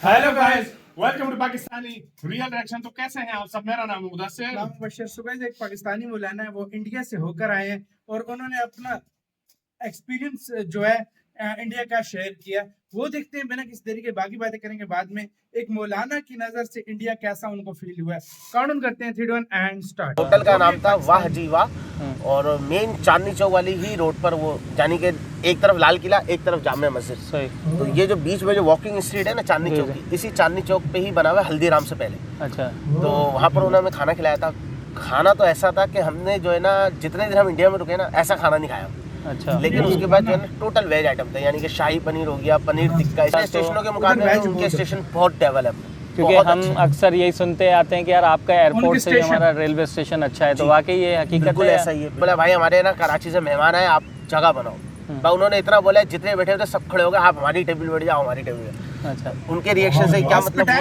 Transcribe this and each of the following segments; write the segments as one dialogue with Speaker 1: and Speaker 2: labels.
Speaker 1: Hello guys, welcome to Pakistani real reaction. तो कैसे हैं आप सब? मेरा नाम है मुदस्सिर।
Speaker 2: नाम बशीर। सुबह एक पाकिस्तानी मौलाना है, वो इंडिया से होकर आए हैं और उन्होंने अपना एक्सपीरियंस जो है इंडिया का शेयर किया। वो देखते हैं, बिना किसी देरी के बाकी बातें करेंगे बाद में। एक मौलाना की नजर से इंडिया कैसा उनको फील हुआ है, काउंट करते हैं 3 2 1 एंड स्टार्ट।
Speaker 3: होटल का नाम था वाह जी वाह, और मेन चांदनी चौक वाली ही रोड पर, वो यानी कि एक तरफ लाल किला एक तरफ जामे मस्जिद।
Speaker 4: सही।
Speaker 3: तो ये जो बीच में जो वॉकिंग स्ट्रीट है ना चांदनी चौक की, इसी चांदनी चौक पे ही बना हुआ है हल्दीराम से पहले।
Speaker 4: अच्छा।
Speaker 3: तो वहाँ पर उन्होंने खाना खिलाया था। खाना तो ऐसा था कि हमने जो है ना, जितने दिन हम इंडिया में रुके ना, ऐसा खाना नहीं खाया।
Speaker 4: अच्छा।
Speaker 3: लेकिन उसके बाद जो है ना टोटल वेज आइटम था, यानी कि शाही पनीर हो गया, पनीर टिक्का। ऐसे स्टेशनों के मुकाबले में उनके स्टेशन बहुत डेवलप है,
Speaker 4: क्योंकि हम अक्सर यही सुनते आते हैं कि यार आपका एयरपोर्ट से हमारा रेलवे स्टेशन अच्छा है, तो वाकई ये हकीकत है।
Speaker 3: ऐसा ही है। बोला भाई हमारे ना कराची से मेहमान आए, आप जगह बनाओ। तो उन्होंने इतना बोला, जितने बैठे हुए थे सब खड़े हो गए, आप हमारी टेबल बैठ जाओ, हमारी टेबल।
Speaker 4: अच्छा।
Speaker 3: उनके रिएक्शन से क्या मतलब हुआ?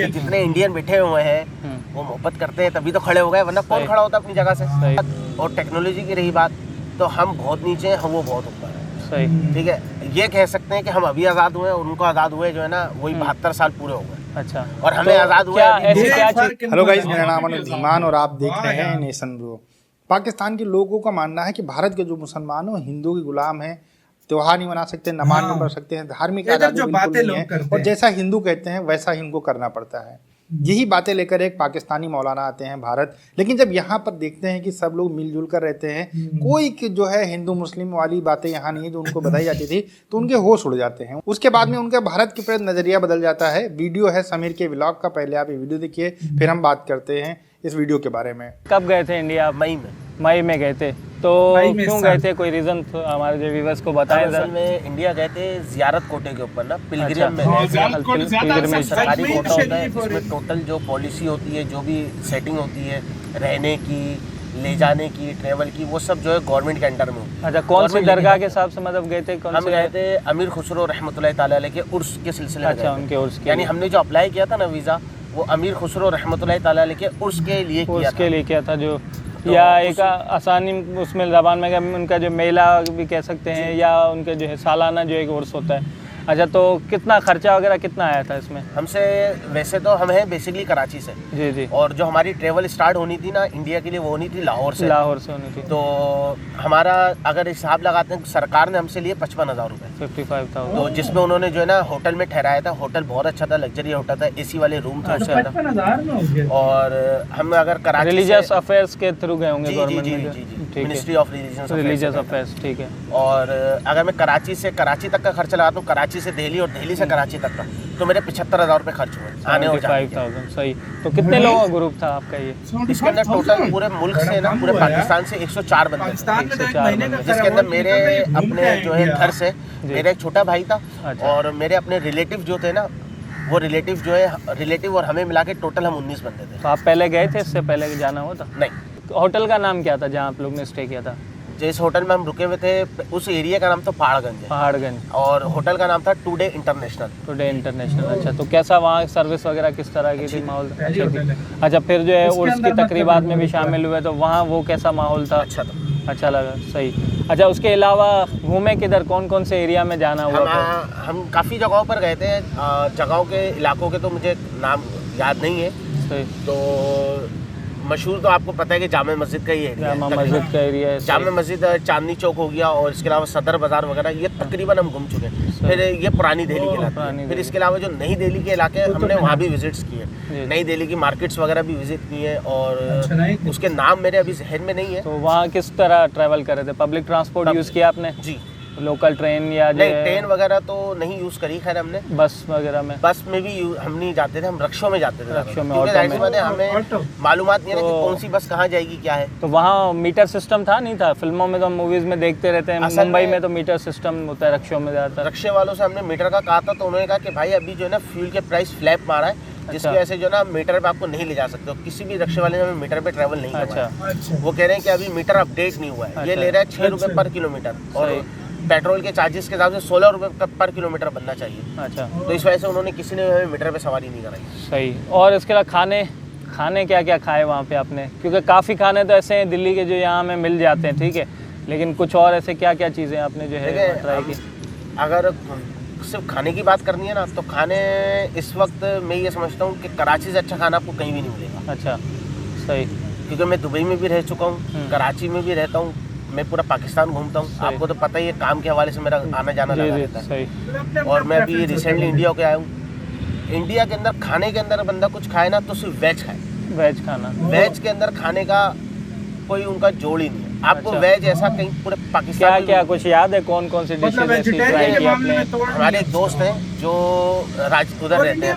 Speaker 3: जितने इंडियन बैठे हुए हैं वो मोहब्बत करते हैं तभी तो खड़े हो गए, वरना कौन खड़ा होता अपनी जगह से। और टेक्नोलॉजी की रही बात, तो हम बहुत नीचे हैं, हम वो बहुत ऊपर है।
Speaker 4: सही।
Speaker 3: ठीक है, ये कह सकते हैं कि हम अभी आज़ाद हुए और उनको आज़ाद हुए जो है ना वही 72 साल पूरे हो गए।
Speaker 4: अच्छा।
Speaker 3: और हमें आज़ाद हुआ
Speaker 5: हेलो गाइस, मेरा नाम अनुज धीमान और आप देख रहे हैं नेशन ब्रो। पाकिस्तान के लोगों का मानना है कि भारत के जो मुसलमान हैं हिंदू के गुलाम हैं, त्योहार नहीं मना सकते, नमाज नहीं पढ़ सकते हैं, धार्मिक आज़ादी बिल्कुल नहीं है, और जैसा हिंदू कहते हैं वैसा ही इनको करना पड़ता है। यही बातें लेकर एक पाकिस्तानी मौलाना आते हैं भारत। लेकिन जब यहाँ पर देखते हैं कि सब लोग मिलजुल कर रहते हैं, कोई जो है हिंदू मुस्लिम वाली बातें यहाँ नहीं है जो उनको बताई जाती थी, तो उनके होश उड़ जाते हैं। उसके बाद में उनका भारत के प्रति नज़रिया बदल जाता है। वीडियो है समीर के व्लॉग का, पहले आप ये वीडियो देखिए, फिर हम बात करते हैं इस वीडियो के बारे में।
Speaker 4: कब गए थे इंडिया? मई में गए थे। तो क्यों गए थे? कोई रीजन हमारे जो व्यूअर्स को बताएं।
Speaker 3: असल में इंडिया गए थे जियारत कोटे के ऊपर ना, पिलग्रिम में। सरकारी कोटा होता है, इसमें टोटल जो पॉलिसी होती है, जो भी सेटिंग होती है, रहने की, ले जाने की, ट्रेवल की, वो सब जो है गवर्नमेंट के अंडर में।
Speaker 4: अच्छा, कौन सी दरगाह के हिसाब से मतलब गए थे?
Speaker 3: हम गए थे अमीर खुसरो रहमतुल्लाह ताला अलैह के उर्स के सिलसिले में।
Speaker 4: अच्छा, उनके उर्स के,
Speaker 3: यानी हमने जो अप्लाई किया था ना वीज़ा, वो अमीर खुसरो रहमतुल्लाह ताला अलैह के उर्स के लिए किया था। जो तो या एक आसानी उसमें ज़बान में उनका जो मेला भी कह सकते हैं, या उनके जो है सालाना जो एक उर्स होता है। अच्छा, तो कितना खर्चा वगैरह कितना आया था इसमें? हमसे वैसे तो हम हैं बेसिकली कराची से। जी जी। और जो हमारी ट्रेवल स्टार्ट होनी थी ना इंडिया के लिए, वो होनी थी लाहौर से होनी थी। तो हमारा अगर हिसाब लगाते हैं, सरकार ने हमसे लिए 55,000 रुपये, 55,000। तो जिसमें उन्होंने जो है ना होटल में ठहराया था। होटल बहुत अच्छा था, लग्जरी होटल था, AC वाले रूम था। और हम अगर कराची
Speaker 4: रिलीजियस अफेयर्स के थ्रू गए होंगे,
Speaker 3: मिनिस्ट्री ऑफ
Speaker 4: रिलीजियस अफेयर्स। ठीक है।
Speaker 3: और अगर मैं कराची से कराची तक का खर्चा लगाता हूँ, कराची से दिल्ली और दिल्ली से कराची तक का, तो मेरे 75,000 रुपये खर्च हुए आने और जाने के।
Speaker 4: सही। तो कितने लोगों का ग्रुप था आपका ये?
Speaker 3: इसके अंदर टोटल पूरे मुल्क से ना, पूरे पाकिस्तान से 104 बंदे, जिसके अंदर मेरे अपने जो है घर से मेरा एक छोटा भाई था। और मेरे अपने रिलेटिव जो थे ना, वो रिलेटिव जो है रिलेटिव और हमें मिला के टोटल हम 19 बंदे थे।
Speaker 4: तो आप पहले गए थे, इससे पहले जाना हुआ था?
Speaker 3: नहीं।
Speaker 4: होटल का नाम क्या था जहाँ आप लोग ने स्टे किया था?
Speaker 3: जिस होटल में हम रुके हुए थे, उस एरिया का नाम था पहाड़गंज, और होटल का नाम था टुडे इंटरनेशनल। अच्छा, तो कैसा वहाँ सर्विस वगैरह किस तरह की थी, माहौल अच्छा, फिर जो है उर्स की तकरीबात में भी शामिल हुए, तो वहाँ वो कैसा माहौल था? अच्छा लगा। सही। अच्छा, उसके अलावा घूमे किधर, कौन कौन से एरिया में जाना हुआ? हम काफ़ी जगहों पर गए थे। जगहों के इलाकों के तो मुझे नाम याद नहीं है। सही। तो मशहूर तो आपको पता है कि जामे मस्जिद का ही एरिया है। जामे मस्जिद, चांदनी चौक हो गया, और इसके अलावा सदर बाजार वगैरह, ये तकरीबन हम घूम चुके हैं। फिर ये पुरानी दिल्ली के इलाके, फिर इसके अलावा जो नई दिल्ली के इलाके हमने वहाँ भी विजिट्स किए, नई दिल्ली की मार्केट्स वगैरह भी विजिट की है। और उसके नाम मेरे अभी जहन में नहीं है।
Speaker 4: तो वहाँ किस तरह ट्रैवल कर रहे थे? पब्लिक ट्रांसपोर्ट यूज़ किया आपने?
Speaker 3: जी।
Speaker 4: लोकल ट्रेन या
Speaker 3: नहीं, ट्रेन वगैरह तो नहीं यूज़ करी। खैर हमने
Speaker 4: बस वगैरह में,
Speaker 3: बस में भी हम नहीं जाते थे, हम रिक्शों में जाते थे।
Speaker 4: रिक्शों में,
Speaker 3: हमें मालूमात नहीं है कि कौन सी बस कहाँ जाएगी, क्या है।
Speaker 4: तो वहाँ मीटर सिस्टम था? नहीं था। फिल्मों में तो हम मूवीज़ में देखते रहते हैं, मुंबई में तो मीटर सिस्टम होता है रिक्शों में ज़्यादातर।
Speaker 3: रिक्शे वालों से हमने मीटर का कहा था, तो उन्होंने कहा कि भाई अभी जो है ना फ्यूल के प्राइस फ्लैप मारा है, जिसकी वजह से जो ना मीटर पे आपको नहीं ले जा सकते हो। किसी भी रिक्शे वाले ने हमें मीटर पे ट्रैवल नहीं किया। वो कह रहे हैं कि अभी मीटर अपडेट नहीं हुआ है। ये ले रहा है 6 रुपये पर किलोमीटर, और पेट्रोल के चार्जेस के हिसाब से 16 रुपये पर किलोमीटर बनना चाहिए। अच्छा। तो इस वजह से उन्होंने किसी ने हमें मीटर पे सवारी नहीं कराई।
Speaker 4: सही। और इसके अलावा खाने क्या क्या खाए वहाँ पे आपने? क्योंकि काफ़ी खाने तो ऐसे हैं दिल्ली के जो यहाँ में मिल जाते हैं, ठीक है, लेकिन कुछ और ऐसे क्या क्या चीज़ें आपने जो है ट्राई की?
Speaker 3: अगर सिर्फ खाने की बात करनी है ना, तो खाने इस वक्त मैं ये समझता हूँ कि कराची से अच्छा खाना आपको कहीं भी नहीं मिलेगा।
Speaker 4: अच्छा, सही।
Speaker 3: क्योंकि मैं दुबई में भी रह चुका हूँ, कराची में भी रहता हूँ, मैं पूरा पाकिस्तान घूमता हूँ। आपको तो पता ही है, काम के हवाले से मेरा आना जाना लगा रहता है।
Speaker 4: सही।
Speaker 3: और मैं अभी रिसेंटली इंडिया के आया हूँ। इंडिया के अंदर खाने के अंदर बंदा कुछ खाए ना तो सिर्फ वेज खाए।
Speaker 4: वेज खाना,
Speaker 3: वेज के अंदर खाने का कोई उनका जोड़ ही नहीं है। आपको
Speaker 4: अच्छा।
Speaker 3: वेज ऐसा कहीं पूरे पाकिस्तान
Speaker 4: क्या
Speaker 3: में
Speaker 4: क्या कुछ याद है, कौन कौन सी डिशेज ऐसी
Speaker 2: वेजिटेरियन
Speaker 4: ट्राई
Speaker 2: के
Speaker 4: की
Speaker 2: मामले
Speaker 4: आपने?
Speaker 2: में तो
Speaker 3: हमारे एक दोस्त हैं जो उधर रहते हैं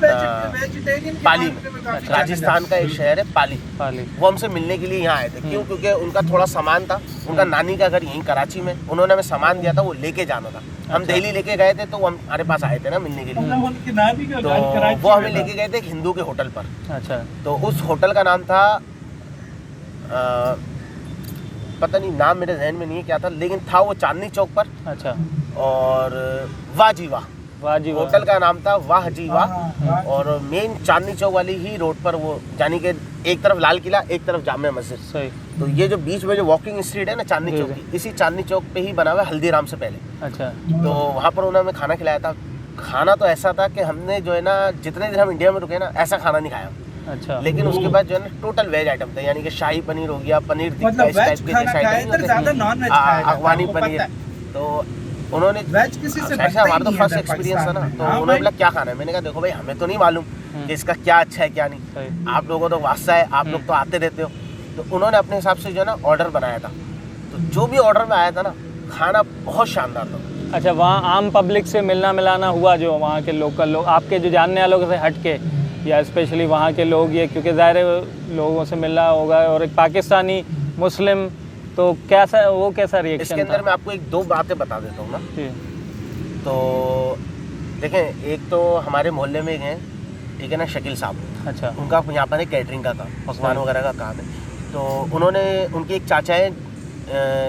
Speaker 3: पाली में, राजस्थान का एक शहर है पाली।
Speaker 4: पाली।
Speaker 3: वो हमसे मिलने के लिए यहाँ आए थे। क्यों? क्योंकि उनका थोड़ा सामान था, उनका नानी का घर यहीं कराची में, उन्होंने हमें सामान दिया था, वो लेके जाना था। हम दिल्ली लेके गए थे, तो वो हमारे पास आए थे ना मिलने के लिए। तो वो हमें लेके गए थे एक हिंदू के होटल पर।
Speaker 4: अच्छा,
Speaker 3: तो उस होटल का नाम था पता नहीं, नाम मेरे जहन में नहीं है क्या था, लेकिन था वो चांदनी चौक पर।
Speaker 4: अच्छा,
Speaker 3: और वाह जी वाह
Speaker 4: वाह जी वाह।
Speaker 3: होटल का नाम था, वाह जी वाह। और मेन चांदनी चौक वाली ही रोड पर वो, यानी कि एक तरफ लाल किला, एक तरफ जामिया मस्जिद।
Speaker 4: सही।
Speaker 3: तो ये जो बीच में जो वॉकिंग स्ट्रीट है ना चांदनी चौक की, इसी चांदनी चौक पे ही बना हुआ है हल्दीराम से पहले।
Speaker 4: अच्छा,
Speaker 3: तो वहाँ पर उन्होंने हमें खाना खिलाया था। खाना तो ऐसा था कि हमने जो है ना, जितने दिन हम इंडिया में रुके ना, ऐसा खाना नहीं खाया।
Speaker 4: अच्छा,
Speaker 3: लेकिन उसके बाद जो है ना टोटल वेज आइटम था, यानी कि शाही पनीर हो गया, पनीर टिक्का,
Speaker 2: मतलब
Speaker 3: इस टाइप
Speaker 2: वेज
Speaker 3: के
Speaker 2: खाना
Speaker 3: जैसे
Speaker 2: खाया
Speaker 3: आइटम
Speaker 2: इधर ज्यादा नॉन वेज खाया जाता है,
Speaker 3: अफगानी
Speaker 2: आपको
Speaker 3: पनीर।
Speaker 2: पता है।
Speaker 3: तो उन्होंने
Speaker 2: वेज किसी से
Speaker 3: ऐसा
Speaker 2: बनता ही
Speaker 3: हमारा तो
Speaker 2: नहीं
Speaker 3: फर्स्ट
Speaker 2: है
Speaker 3: एक्सपीरियंस था ना।
Speaker 2: पाकिस्तान
Speaker 3: तो
Speaker 2: में। हाँ
Speaker 3: उन्होंने
Speaker 2: भाई।
Speaker 3: बोला क्या खाना है, मैंने कहा देखो भाई हमें तो नहीं मालूम कि इसका क्या अच्छा है क्या नहीं,
Speaker 4: सही।
Speaker 3: आप लोगों को तो वास्ता है, आप लोग तो आते रहते हो। तो उन्होंने अपने हिसाब से जो है ना ऑर्डर बनाया था। तो जो भी ऑर्डर में आया था ना, खाना बहुत शानदार था।
Speaker 4: अच्छा, वहाँ आम पब्लिक से मिलना मिलाना हुआ, जो वहाँ के लोकल लोग, आपके जो जानने वालों से हट के, या स्पेशली वहाँ के लोग, ये क्योंकि ज़ाहिर है लोगों से मिलना होगा, और एक पाकिस्तानी मुस्लिम, तो कैसा वो कैसा रिएक्शन
Speaker 3: इसके अंदर मैं आपको एक दो बातें बता देता हूँ ना।
Speaker 4: जी।
Speaker 3: तो देखें, एक तो हमारे मोहल्ले में एक हैं, ठीक है ना, शकील साहब।
Speaker 4: अच्छा,
Speaker 3: उनका यहाँ पर कैटरिंग का काम, पकवान वगैरह का काम है। तो उन्होंने, उनके एक चाचा है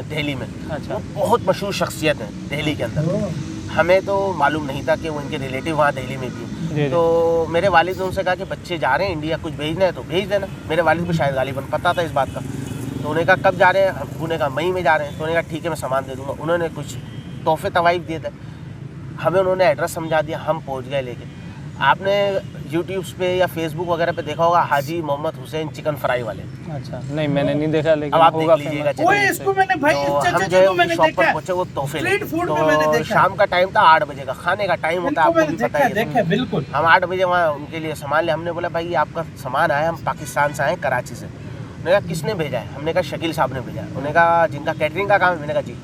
Speaker 3: दिल्ली में,
Speaker 4: अच्छा,
Speaker 3: वो बहुत मशहूर शख्सियत है दिल्ली के अंदर। हमें तो मालूम नहीं था कि वो इनके रिलेटिव वहाँ दिल्ली में भी
Speaker 4: जी,
Speaker 3: हैं। तो मेरे वालिद ने उनसे कहा कि बच्चे जा रहे हैं इंडिया, कुछ भेजना है तो भेज देना। मेरे वालिद को शायद गालिबन पता था इस बात का। तो उन्होंने कहा कब जा रहे हैं? उन्होंने कहा मई में जा रहे हैं। तो उन्होंने कहा ठीक है मैं सामान दे दूँगा। उन्होंने कुछ तोहफे तवाइफ दिए थे, हमें उन्होंने एड्रेस समझा दिया, हम पहुँच गए लेके। आपने यूट्यूब पे या फेसबुक वगैरह पे देखा होगा हाजी मोहम्मद हुसैन चिकन फ्राई वाले।
Speaker 4: अच्छा, नहीं मैंने नहीं देखा, लेकिन
Speaker 3: अब आप
Speaker 4: होगा
Speaker 3: देख लीजिएगा।
Speaker 4: famous।
Speaker 2: ओए, इसको मैंने भाई,
Speaker 3: तो
Speaker 2: इस
Speaker 3: हम
Speaker 2: चाचा
Speaker 3: जो है
Speaker 2: को मैंने
Speaker 3: शॉप पर
Speaker 2: देखा है।
Speaker 3: पहुंचे, वो तोहफे
Speaker 2: स्ट्रीट
Speaker 3: लेके।
Speaker 2: फूड में मैंने
Speaker 3: तो
Speaker 2: देखा।
Speaker 3: शाम का टाइम था, 8 बजे का खाने का टाइम होता है,
Speaker 2: इनको
Speaker 3: आपको
Speaker 2: मैंने
Speaker 3: भी पता
Speaker 2: देखा
Speaker 3: ही है।
Speaker 2: देखा बिल्कुल।
Speaker 3: हम 8 बजे वहाँ उनके लिए सामान ले, हमने बोला भाई ये आपका सामान आया, हम पाकिस्तान से आए, कराची से। उन्होंने कहा किसने भेजा है? हमने कहा शकील साहब ने भेजा है। उन्होंने कहा जिनका कैटरिंग का काम है? मैंने कहा जी।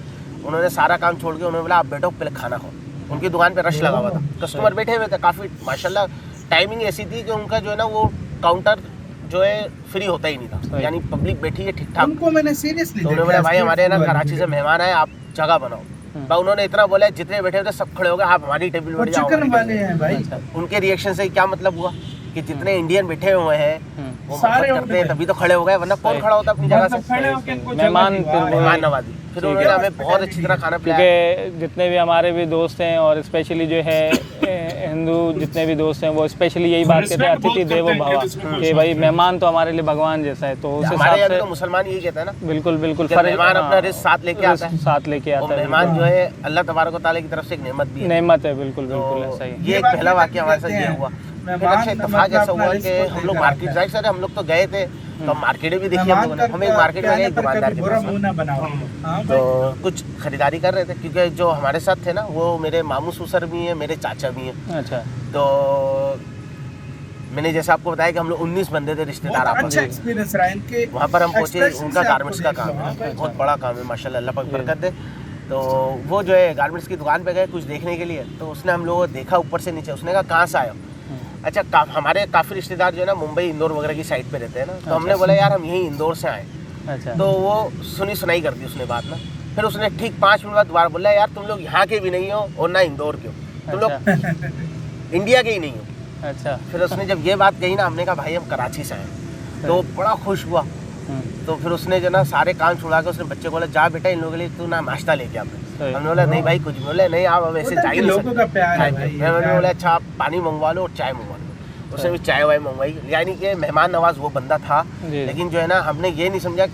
Speaker 3: उन्होंने सारा काम छोड़ के उन्होंने बोला आप बैठो पहले खाना खाओ। उनकी दुकान पे रश लगा हुआ था, कस्टमर बैठे हुए थे काफ़ी, माशाल्लाह। टाइमिंग ऐसी थी कि उनका जो है ना वो काउंटर जो है फ्री होता ही नहीं था, यानी पब्लिक बैठी है ठीक ठाक।
Speaker 2: उनको मैंने सीरियसली
Speaker 3: तो उन्होंने बोला भाई हमारे ना कराची से मेहमान आए, आप जगह बनाओ। भाई उन्होंने इतना बोला, जितने बैठे थे सब खड़े हो गए, आप हमारी टेबल
Speaker 2: वो
Speaker 3: पर जाओ।
Speaker 2: चिकन वाले हैं भाई।
Speaker 3: उनके रिएक्शन से क्या मतलब हुआ कि जितने इंडियन बैठे हुए हैं वो
Speaker 2: सारे
Speaker 3: मोहब्बत करते हैं, तभी तो खड़े हो गए, वरना कौन खड़ा होता अपनी जगह से?
Speaker 2: खड़े होके इनको
Speaker 4: मेहमान
Speaker 2: जगह दी।
Speaker 4: फिर
Speaker 2: वाह,
Speaker 3: मेहमान नवाजी। फिर उन्होंने हमें बहुत अच्छी तरह खाना खिलाया।
Speaker 4: क्योंकि जितने भी हमारे भी दोस्त हैं, और स्पेशली जो है हिंदू जितने भी दोस्त हैं, वो स्पेशली यही बात कहते हैं,
Speaker 1: Respect
Speaker 4: अतिथि
Speaker 1: बहुत
Speaker 4: देवो
Speaker 1: करते हैं
Speaker 4: भव,
Speaker 1: कि
Speaker 4: कि भाई मेहमान तो हमारे लिए भगवान जैसा है। तो उस
Speaker 3: हमारे
Speaker 4: हिसाब
Speaker 3: यहाँ
Speaker 4: से
Speaker 3: तो मुसलमान यही कहता है ना,
Speaker 4: बिल्कुल बिल्कुल
Speaker 3: कि मेहमान अपना रिस्क साथ लेके आता है।
Speaker 4: साथ लेके
Speaker 3: और
Speaker 4: आता है,
Speaker 3: मेहमान जो है अल्लाह तबारक व तआला की तरफ से एक नेमत भी है।
Speaker 4: नेमत है, बिल्कुल बिल्कुल
Speaker 3: तो
Speaker 4: ऐसा ही।
Speaker 3: ये एक
Speaker 2: बात
Speaker 3: पहला
Speaker 2: ये
Speaker 3: वाक्य हमारे साथ
Speaker 2: कहते
Speaker 3: ये
Speaker 2: हैं,
Speaker 3: हुआ। फिर
Speaker 2: मेहमान
Speaker 3: अच्छा इत्तेफाक
Speaker 2: मतलब
Speaker 3: ऐसा
Speaker 2: अपना
Speaker 3: हुआ
Speaker 2: रिस्क
Speaker 3: कि
Speaker 2: खुद
Speaker 3: हम लोग
Speaker 2: लेकर
Speaker 3: मार्केट,
Speaker 2: आता है।
Speaker 3: जाहिर सर हम लोग तो गए थे तो मार्केटें भी देखी हम लोगों ने। हम एक मार्केट में गए एक दुकानदार के पास,
Speaker 2: मुंह ना बनाओ। हाँ
Speaker 3: तो
Speaker 2: भाई।
Speaker 3: कुछ खरीदारी कर रहे थे, क्योंकि जो हमारे साथ थे ना वो मेरे मामू ससुर भी हैं, मेरे चाचा भी हैं।
Speaker 4: अच्छा,
Speaker 3: तो मैंने जैसा आपको बताया कि हम लोग 19 बंदे थे रिश्तेदार
Speaker 2: बहुत
Speaker 3: आपस
Speaker 2: अच्छा
Speaker 3: में।
Speaker 2: एक्सपीरियंस रहा इनके।
Speaker 3: वहाँ पर हम पहुँचे,
Speaker 2: expression
Speaker 3: उनका
Speaker 2: से
Speaker 3: गारमेंट्स का
Speaker 2: आपको
Speaker 3: काम
Speaker 2: देख लो, हाँ
Speaker 3: है,
Speaker 2: भाई।
Speaker 3: बहुत बड़ा काम है माशाल्लाह, अल्लाह पाक बरकत दे। तो वो जो है गारमेंट्स की दुकान पे गए कुछ देखने के लिए, तो उसने हम लोगों को देखा ऊपर से नीचे। उसने कहा कहाँ से आए हो? अच्छा, हमारे काफ़ी रिश्तेदार जो है ना मुंबई इंदौर वगैरह की साइड पे रहते हैं ना, तो हमने बोला यार हम यहीं इंदौर से आए।
Speaker 4: अच्छा,
Speaker 3: तो वो सुनी सुनाई कर दी उसने बात ना। फिर उसने ठीक 5 मिनट बाद दोबारा बोला यार तुम लोग यहाँ के भी नहीं हो और ना इंदौर के हो, तुम लोग इंडिया के ही नहीं हो।
Speaker 4: अच्छा,
Speaker 3: फिर उसने जब ये बात कही ना, हमने कहा भाई हम कराची से आए। तो बड़ा खुश हुआ। तो फिर उसने जो ना सारे काम छुड़ा के उसने बच्चे को बोला जा बेटा इन लोगों के लिए तू ना नाश्ता लेके आ। हमने बोला नहीं भाई कुछ भी। बोले नहीं आप ऐसे
Speaker 2: उधर
Speaker 3: जा
Speaker 2: के
Speaker 3: ही नहीं
Speaker 2: लोगों का प्यार है
Speaker 3: सकते।
Speaker 2: भाई, ये
Speaker 3: मैंने
Speaker 2: प्यार।
Speaker 3: बोला अच्छा आप पानी मंगवा लो और चाय मंगवा लो। उसने भी चाय वाय मंगवाई, यानी कि मेहमान नवाज वो बंदा था।
Speaker 4: जी।
Speaker 3: लेकिन जो है ना हमने ये नहीं समझा,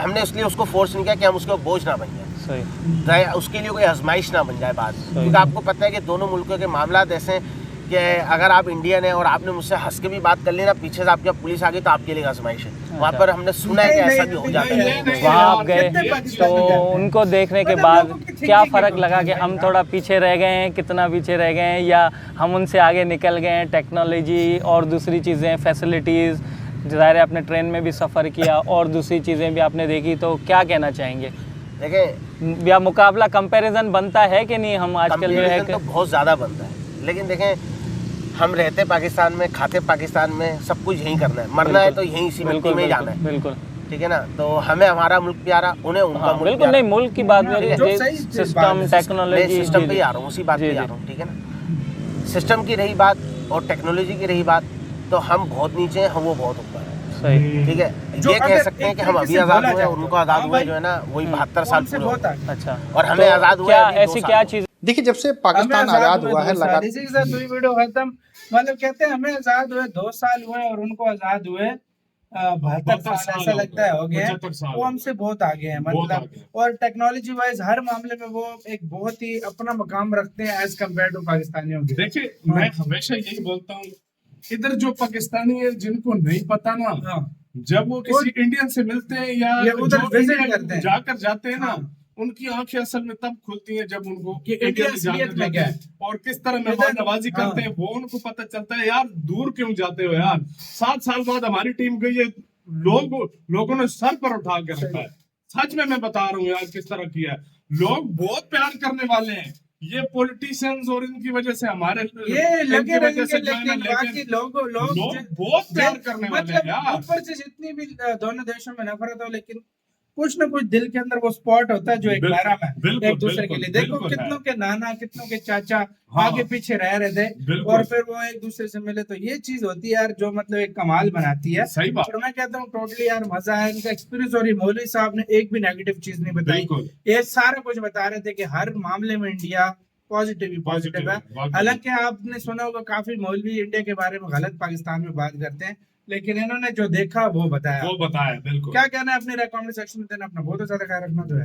Speaker 3: हमने इसलिए उसको फोर्स नहीं किया कि हम उसको बोझ ना बन जाए।
Speaker 4: सही।
Speaker 3: उसके लिए कोई आजमाइश ना बन जाए बात, क्योंकि आपको पता है कि दोनों मुल्कों के मामला ऐसे हैं कि अगर आप इंडियन है और आपने मुझसे हंस के भी बात कर ली ना, पीछे से आपके पुलिस आ गई तो आपके लिए आजमाइश है। वहाँ पर हमने सुना है कि ऐसा भी हो जाता है।
Speaker 4: वहाँ आप गए तो उनको देखने के बाद क्या फ़र्क लगा कि हम थोड़ा पीछे रह गए हैं, कितना पीछे रह गए हैं, या हम उनसे आगे निकल गए हैं? टेक्नोलॉजी और दूसरी चीज़ें, फैसिलिटीज़, ज़ाहिर है आपने ट्रेन में भी सफ़र किया और दूसरी चीज़ें भी आपने देखी, तो क्या कहना चाहेंगे?
Speaker 3: देखें,
Speaker 4: या मुकाबला कंपैरिजन बनता है कि नहीं? हम आजकल जो है
Speaker 3: तो बहुत ज़्यादा बनता है, लेकिन देखें हम रहते पाकिस्तान में, खाते पाकिस्तान में, सब कुछ यहीं करना है, मरना है तो यहीं इसी मिट्टी में ही जाना है।
Speaker 4: बिल्कुल,
Speaker 3: ठीक है ना। तो हमें हमारा मुल्क प्यारा, उन्हें उनका मुल्क
Speaker 4: बिल्कुल नहीं, मुल्क की बात नहीं, सिस्टम, टेक्नोलॉजी,
Speaker 3: सिस्टम पे ही आ रहा हूँ, उसी बात पे आ रहा हूँ। ठीक है ना, सिस्टम की रही बात और टेक्नोलॉजी की रही बात, तो हम बहुत नीचे हैं, हम वो बहुत ऊपर है।
Speaker 4: सही,
Speaker 3: ठीक है, ये कह सकते हैं कि हम अभी आज़ाद हुए, उनको आज़ाद हुए जो है ना वही 72 साल पूरे हो गए।
Speaker 4: अच्छा,
Speaker 3: और हमें आज़ाद हुए
Speaker 4: क्या
Speaker 3: अभी 2
Speaker 4: ऐसी
Speaker 3: साल
Speaker 4: क्या
Speaker 3: हुए।
Speaker 4: चीज़?
Speaker 5: देखिए, जब से पाकिस्तान आजाद हुआ है लगातार
Speaker 2: इसी के साथ हुई वीडियो खत्म। मतलब कहते हैं हमें आजाद हुए 2 साल हुए और उनको आजाद हुए 72 साल ऐसा लगता है हो गए हैं।
Speaker 1: 75 साल
Speaker 2: वो हमसे बहुत आगे हैं,
Speaker 1: बहुत
Speaker 2: मतलब
Speaker 1: आगे।
Speaker 2: और टेक्नोलॉजी वाइज हर मामले में वो एक बहुत ही अपना मकाम रखते हैं एज कम्पेयर टू पाकिस्तानियों के।
Speaker 1: देखिए, मैं हमेशा यही बोलता हूँ, इधर जो पाकिस्तानी है जिनको नहीं पता ना, जब वो किसी इंडियन से मिलते हैं या
Speaker 2: उधर
Speaker 1: जो
Speaker 2: विजिट
Speaker 1: इंडिया
Speaker 2: करते हैं,
Speaker 1: जाकर जाते हैं ना, उनकी आंखें असल में तब खुलती हैं जब उनको कि
Speaker 2: इंडिया
Speaker 1: इंडिया में
Speaker 2: असलियत
Speaker 1: जाकर
Speaker 2: में
Speaker 1: जाते
Speaker 2: क्या
Speaker 1: हैं और किस तरह मेहमान नवाजी करते हैं, वो उनको पता चलता है। यार दूर क्यों जाते हो यार, 7 साल बाद हमारी टीम गई है, लोगों ने सर पर उठा के रखा है। सच में मैं बता रहा हूँ यार किस तरह किया है। लोग बहुत प्यार करने वाले हैं, ये पॉलिटिशियंस और इनकी वजह से हमारे
Speaker 2: ये लगे
Speaker 1: इनकी वजह
Speaker 2: रहेंगे,
Speaker 1: से जो है ना,
Speaker 2: लेकिन बाकी लोग
Speaker 1: बहुत प्यार करने वाले हैं यार।
Speaker 2: ऊपर से जितनी भी दोनों देशों में नफरत हो, लेकिन कुछ ना कुछ दिल के अंदर वो स्पॉट होता है जो एक मैराम है एक दूसरे के लिए। देखो कितनों के नाना, कितनों के चाचा आगे पीछे रह रहे थे और फिर वो एक दूसरे से मिले, तो ये चीज होती है यार जो मतलब एक कमाल बनाती है।
Speaker 1: सही बात।
Speaker 2: और मैं कहता हूँ टोटली यार मजा है इनका एक्सपीरियंस। और ये मौलवी साहब ने एक भी नेगेटिव चीज नहीं बताई, ये सारा कुछ बता रहे थे कि हर मामले में इंडिया पॉजिटिव ही पॉजिटिव है। हालांकि आपने सुना होगा काफी मौलवी इंडिया के बारे में गलत पाकिस्तान में बात करते हैं, लेकिन इन्होंने जो देखा वो बताया।
Speaker 1: बिल्कुल।
Speaker 2: क्या कहना है अपने कमेंट सेक्शन में देना, अपना बहुत ज्यादा ख्याल रखना। तो है